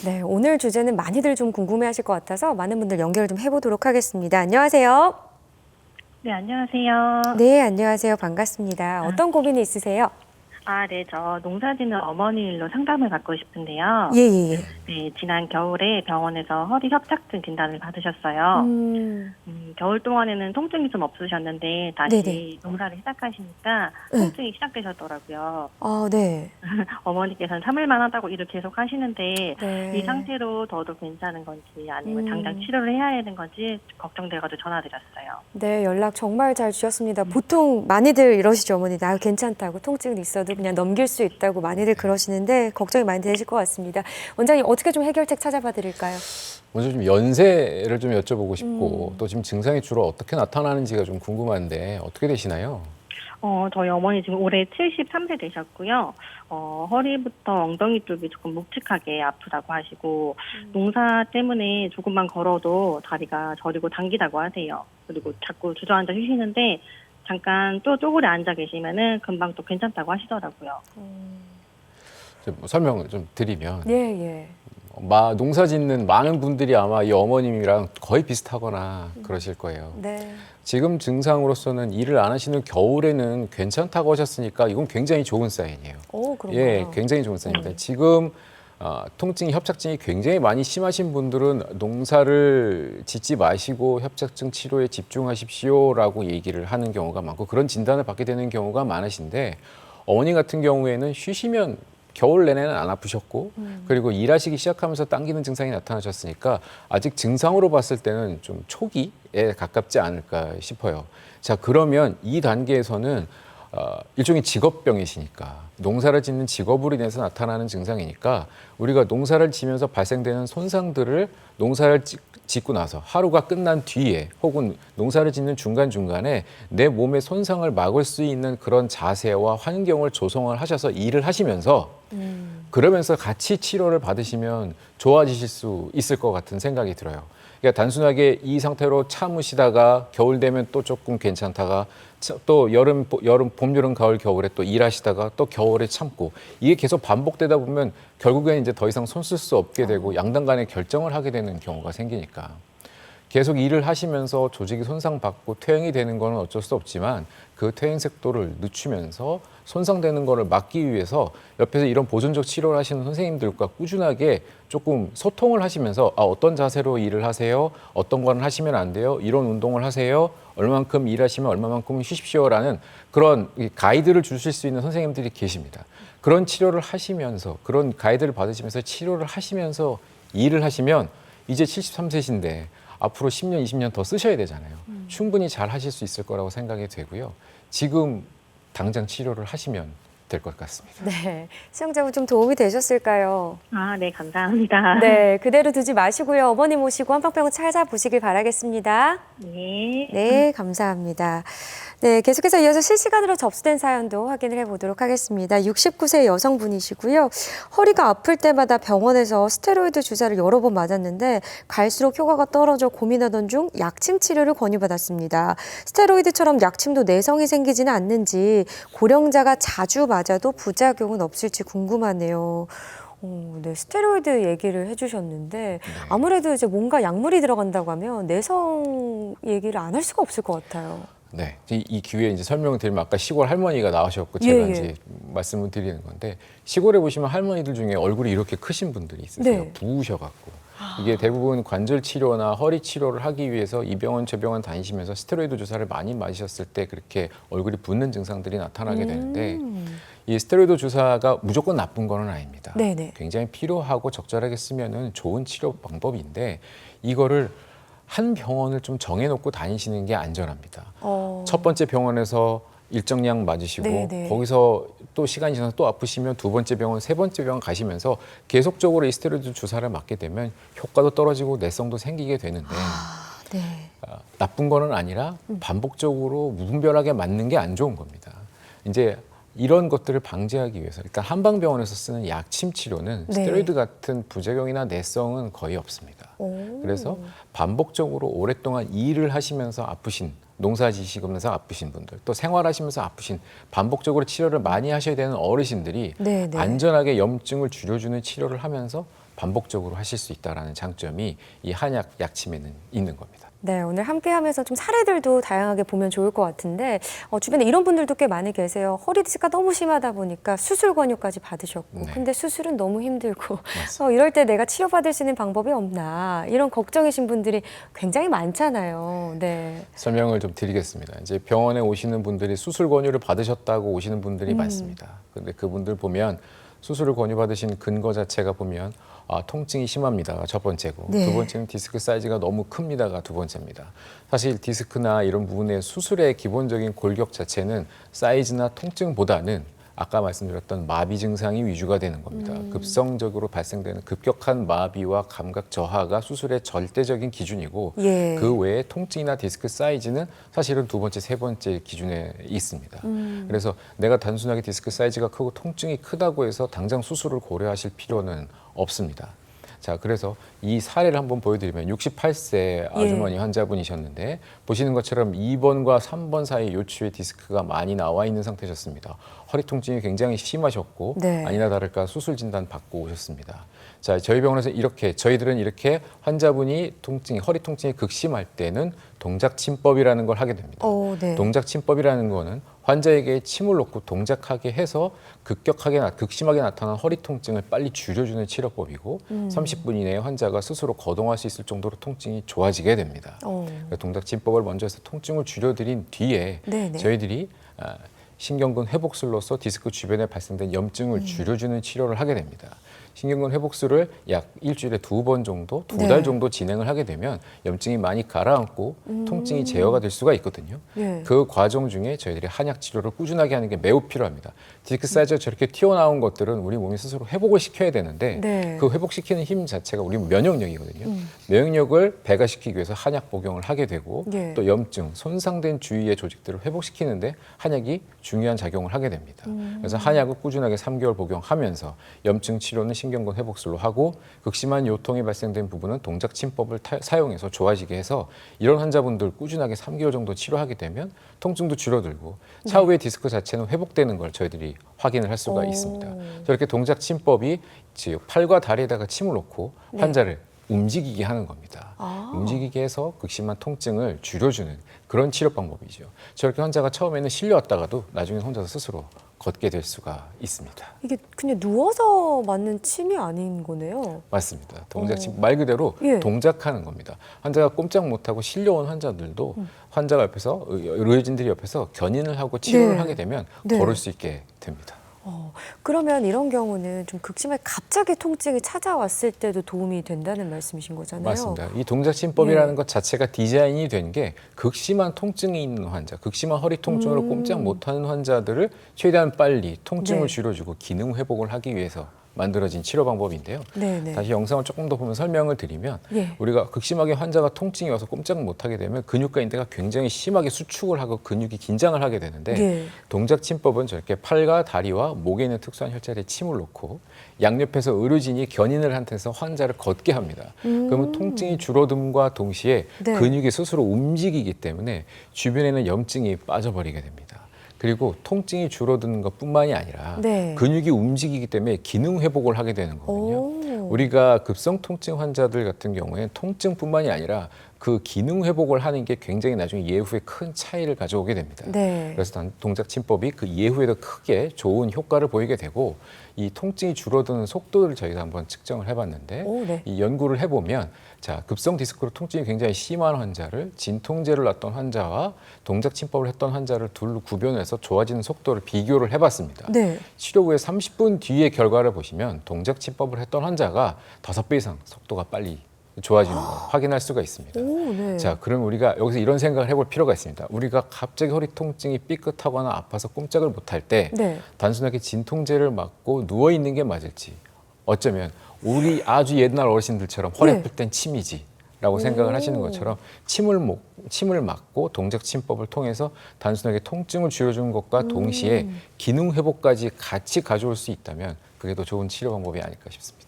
네, 오늘 주제는 많이들 좀 궁금해하실 것 같아서 많은 분들 연결 좀 해보도록 하겠습니다. 안녕하세요. 네, 안녕하세요. 네, 안녕하세요. 반갑습니다. 아, 어떤 고민이 있으세요? 네, 저 농사짓는 어머니 일로 상담을 받고 싶은데요. 예, 예, 예. 네, 지난 겨울에 병원에서 허리 협착증 진단을 받으셨어요. 음, 겨울 동안에는 통증이 좀 없으셨는데 네네. 다시 농사를 시작하시니까 응. 통증이 시작되셨더라고요. 네. 어머니께서는 참을만 하다고 일을 계속 하시는데 네. 이 상태로 더도 괜찮은 건지 아니면 당장 음. 치료를 해야 되는 건지 걱정돼가지고 전화드렸어요. 네, 연락 정말 잘 주셨습니다. 보통 많이들 이러시죠, 어머니. 나 괜찮다고, 통증이 있어도 그냥 넘길 수 있다고 많이들 그러시는데 걱정이 많이 되실 것 같습니다. 원장님, 어떻게 좀 해결책 찾아봐 드릴까요? 먼저 좀 연세를 좀 여쭤보고 싶고 또 지금 증상이 주로 어떻게 나타나는지가 좀 궁금한데 어떻게 되시나요? 저희 어머니 지금 올해 73세 되셨고요. 허리부터 엉덩이 쪽이 조금 묵직하게 아프다고 하시고, 농사 때문에 조금만 걸어도 다리가 저리고 당기다고 하세요. 그리고 자꾸 주저앉아 쉬시는데, 잠깐 또 쪼그려 앉아 계시면은 금방 또 괜찮다고 하시더라고요. 좀 설명을 좀 드리면 예, 예. 농사 짓는 많은 분들이 아마 이 어머님이랑 거의 비슷하거나 그러실 거예요. 네. 지금 증상으로서는 일을 안 하시는 겨울에는 괜찮다고 하셨으니까 이건 굉장히 좋은 사인이에요. 그런가요? 예, 굉장히 좋은 사인입니다. 지금 통증이, 협착증이 굉장히 많이 심하신 분들은 농사를 짓지 마시고 협착증 치료에 집중하십시오라고 얘기를 하는 경우가 많고 그런 진단을 받게 되는 경우가 많으신데 어머니 같은 경우에는 쉬시면 겨울 내내는 안 아프셨고 그리고 일하시기 시작하면서 당기는 증상이 나타나셨으니까 아직 증상으로 봤을 때는 좀 초기에 가깝지 않을까 싶어요. 자, 그러면 이 단계에서는 일종의 직업병이시니까 농사를 짓는 직업으로 인해서 나타나는 증상이니까 우리가 농사를 지면서 발생되는 손상들을 농사를 짓고 나서 하루가 끝난 뒤에 혹은 농사를 짓는 중간중간에 내 몸의 손상을 막을 수 있는 그런 자세와 환경을 조성을 하셔서 일을 하시면서 그러면서 같이 치료를 받으시면 좋아지실 수 있을 것 같은 생각이 들어요. 그러니까 단순하게 이 상태로 참으시다가 겨울 되면 또 조금 괜찮다가 또 여름, 봄, 여름, 가을, 겨울에 또 일하시다가 또 겨울에 참고 이게 계속 반복되다 보면 결국에는 이제 더 이상 손 쓸 수 없게 되고 양당 간에 결정을 하게 되는 경우가 생기니까 계속 일을 하시면서 조직이 손상받고 퇴행이 되는 거는 어쩔 수 없지만 그 퇴행 속도를 늦추면서 손상되는 거를 막기 위해서 옆에서 이런 보존적 치료를 하시는 선생님들과 꾸준하게 조금 소통을 하시면서 어떤 자세로 일을 하세요? 어떤 거는 하시면 안 돼요? 이런 운동을 하세요? 얼마만큼 일하시면 얼마만큼 쉬십시오라는 그런 가이드를 주실 수 있는 선생님들이 계십니다. 그런 치료를 하시면서 그런 가이드를 받으시면서 치료를 하시면서 일을 하시면 이제 73세신데 앞으로 10년, 20년 더 쓰셔야 되잖아요. 충분히 잘 하실 수 있을 거라고 생각이 되고요. 지금 당장 치료를 하시면 될 것 같습니다. 네. 시청자분 좀 도움이 되셨을까요? 네, 감사합니다. 네, 그대로 두지 마시고요. 어머니 모시고 한방병원 찾아보시길 바라겠습니다. 네. 네, 감사합니다. 네, 계속해서 이어서 실시간으로 접수된 사연도 확인을 해보도록 하겠습니다. 69세 여성분이시고요. 허리가 아플 때마다 병원에서 스테로이드 주사를 여러 번 맞았는데 갈수록 효과가 떨어져 고민하던 중 약침 치료를 권유받았습니다. 스테로이드처럼 약침도 내성이 생기지는 않는지 고령자가 자주 맞아도 부작용은 없을지 궁금하네요. 네, 스테로이드 얘기를 해주셨는데 아무래도 이제 뭔가 약물이 들어간다고 하면 내성 얘기를 안 할 수가 없을 것 같아요. 네, 이 기회에 이제 설명을 드리면 아까 시골 할머니가 나오셨고 제가 예. 이제 말씀을 드리는 건데 시골에 보시면 할머니들 중에 얼굴이 이렇게 크신 분들이 있으세요. 네. 부으셔갖고 이게 대부분 관절 치료나 허리 치료를 하기 위해서 이 병원 저 병원 다니시면서 스테로이드 주사를 많이 맞으셨을 때 그렇게 얼굴이 붓는 증상들이 나타나게 되는데 이 스테로이드 주사가 무조건 나쁜 거는 아닙니다. 네네. 굉장히 필요하고 적절하게 쓰면은 좋은 치료 방법인데 이거를 한 병원을 좀 정해놓고 다니시는 게 안전합니다. 첫 번째 병원에서 일정량 맞으시고 네네. 거기서 또 시간이 지나서 또 아프시면 두 번째 병원, 세 번째 병원 가시면서 계속적으로 이 스테로이드 주사를 맞게 되면 효과도 떨어지고 내성도 생기게 되는데 네. 나쁜 거는 아니라 반복적으로 무분별하게 맞는 게 안 좋은 겁니다. 이제 이런 것들을 방지하기 위해서 일단 한방병원에서 쓰는 약침 치료는 네. 스테로이드 같은 부작용이나 내성은 거의 없습니다. 그래서 반복적으로 오랫동안 일을 하시면서 아프신 농사 지시면서 아프신 분들 또 생활하시면서 아프신 반복적으로 치료를 많이 하셔야 되는 어르신들이 네네. 안전하게 염증을 줄여주는 치료를 하면서 반복적으로 하실 수 있다라는 장점이 이 한약 약침에는 있는 겁니다. 네, 오늘 함께하면서 좀 사례들도 다양하게 보면 좋을 것 같은데 주변에 이런 분들도 꽤 많이 계세요. 허리 디스크가 너무 심하다 보니까 수술 권유까지 받으셨고 네. 근데 수술은 너무 힘들고 맞습니다. 이럴 때 내가 치료받을 수 있는 방법이 없나 이런 걱정이신 분들이 굉장히 많잖아요. 네. 설명을 좀 드리겠습니다. 이제 병원에 오시는 분들이 수술 권유를 받으셨다고 오시는 분들이 많습니다. 근데 그분들 보면 수술을 권유받으신 근거 자체가 보면 통증이 심합니다가 첫 번째고 네. 두 번째는 디스크 사이즈가 너무 큽니다가 두 번째입니다. 사실 디스크나 이런 부분의 수술의 기본적인 골격 자체는 사이즈나 통증보다는 아까 말씀드렸던 마비 증상이 위주가 되는 겁니다. 급성적으로 발생되는 급격한 마비와 감각 저하가 수술의 절대적인 기준이고 예. 그 외에 통증이나 디스크 사이즈는 사실은 두 번째, 세 번째 기준에 있습니다. 그래서 내가 단순하게 디스크 사이즈가 크고 통증이 크다고 해서 당장 수술을 고려하실 필요는 없습니다. 자, 그래서 이 사례를 한번 보여드리면 68세 아주머니 환자분이셨는데 보시는 것처럼 2번과 3번 사이 요추에 디스크가 많이 나와 있는 상태셨습니다. 허리 통증이 굉장히 심하셨고 네. 아니나 다를까 수술 진단 받고 오셨습니다. 자, 저희 병원에서 저희들은 이렇게 환자분이 허리 통증이 극심할 때는 동작침법이라는 걸 하게 됩니다. 네. 동작침법이라는 거는 환자에게 침을 놓고 동작하게 해서 극심하게 나타난 허리 통증을 빨리 줄여주는 치료법이고 30분 이내에 환자가 스스로 거동할 수 있을 정도로 통증이 좋아지게 됩니다. 동작침법을 먼저 해서 통증을 줄여드린 뒤에 네네. 저희들이 신경근 회복술로서 디스크 주변에 발생된 염증을 줄여주는 치료를 하게 됩니다. 신경근 회복술을 약 일주일에 2번 정도, 2달 정도 진행을 하게 되면 염증이 많이 가라앉고 통증이 제어가 될 수가 있거든요. 예. 그 과정 중에 저희들이 한약 치료를 꾸준하게 하는 게 매우 필요합니다. 디스크 사이즈가 저렇게 튀어나온 것들은 우리 몸이 스스로 회복을 시켜야 되는데 네. 그 회복시키는 힘 자체가 우리 면역력이거든요. 면역력을 배가시키기 위해서 한약 복용을 하게 되고 예. 또 염증, 손상된 주위의 조직들을 회복시키는데 한약이 중요한 작용을 하게 됩니다. 그래서 한약을 꾸준하게 3개월 복용하면서 염증 치료는 신경근 회복술로 하고 극심한 요통이 발생된 부분은 동작침법을 사용해서 좋아지게 해서 이런 환자분들 꾸준하게 3개월 정도 치료하게 되면 통증도 줄어들고 차후에 디스크 자체는 회복되는 걸 저희들이 확인을 할 수가 있습니다. 저렇게 동작침법이 즉 팔과 다리에다가 침을 놓고 환자를 움직이게 하는 겁니다. 움직이게 해서 극심한 통증을 줄여주는 그런 치료 방법이죠. 저렇게 환자가 처음에는 실려왔다가도 나중에 혼자서 스스로 걷게 될 수가 있습니다. 이게 그냥 누워서 맞는 침이 아닌 거네요. 맞습니다. 동작침 말 그대로 예. 동작하는 겁니다. 환자가 꼼짝 못하고 실려온 환자들도 환자가 옆에서 의료진들이 옆에서 견인을 하고 치료를 네. 하게 되면 네. 걸을 수 있게 됩니다. 그러면 이런 경우는 좀 극심하게 갑자기 통증이 찾아왔을 때도 도움이 된다는 말씀이신 거잖아요. 맞습니다. 이 동작침법이라는 것 자체가 디자인이 된 게 극심한 통증이 있는 환자, 극심한 허리 통증으로 꼼짝 못하는 환자들을 최대한 빨리 통증을 네. 줄여주고 기능 회복을 하기 위해서 만들어진 치료 방법인데요. 네네. 다시 영상을 조금 더 보면 설명을 드리면 예. 우리가 극심하게 환자가 통증이 와서 꼼짝 못하게 되면 근육과 인대가 굉장히 심하게 수축을 하고 근육이 긴장을 하게 되는데 예. 동작침법은 저렇게 팔과 다리와 목에 있는 특수한 혈자리에 침을 놓고 양옆에서 의료진이 견인을 한 상태에서 환자를 걷게 합니다. 그러면 통증이 줄어듦과 동시에 네. 근육이 스스로 움직이기 때문에 주변에는 염증이 빠져버리게 됩니다. 그리고 통증이 줄어드는 것뿐만이 아니라 네. 근육이 움직이기 때문에 기능 회복을 하게 되는 거거든요. 오. 우리가 급성 통증 환자들 같은 경우에 통증뿐만이 아니라 그 기능 회복을 하는 게 굉장히 나중에 예후에 큰 차이를 가져오게 됩니다. 네. 그래서 동작침법이 그 예후에도 크게 좋은 효과를 보이게 되고 이 통증이 줄어드는 속도를 저희가 한번 측정을 해봤는데 네. 이 연구를 해보면 자 급성 디스크로 통증이 굉장히 심한 환자를 진통제를 놨던 환자와 동작침법을 했던 환자를 둘로 구별해서 좋아지는 속도를 비교를 해봤습니다. 네. 치료 후에 30분 뒤의 결과를 보시면 동작침법을 했던 환자가 5배 이상 속도가 빨리 좋아지는 걸 확인할 수가 있습니다. 오, 네. 자, 그럼 우리가 여기서 이런 생각을 해볼 필요가 있습니다. 우리가 갑자기 허리 통증이 삐끗하거나 아파서 꼼짝을 못할 때 네. 단순하게 진통제를 맞고 누워 있는 게 맞을지 어쩌면 우리 아주 옛날 어르신들처럼 허리 네. 아플 땐 침이지 라고 생각을 하시는 것처럼 침을 맞고 동작침법을 통해서 단순하게 통증을 줄여주는 것과 동시에 기능 회복까지 같이 가져올 수 있다면 그게 더 좋은 치료 방법이 아닐까 싶습니다.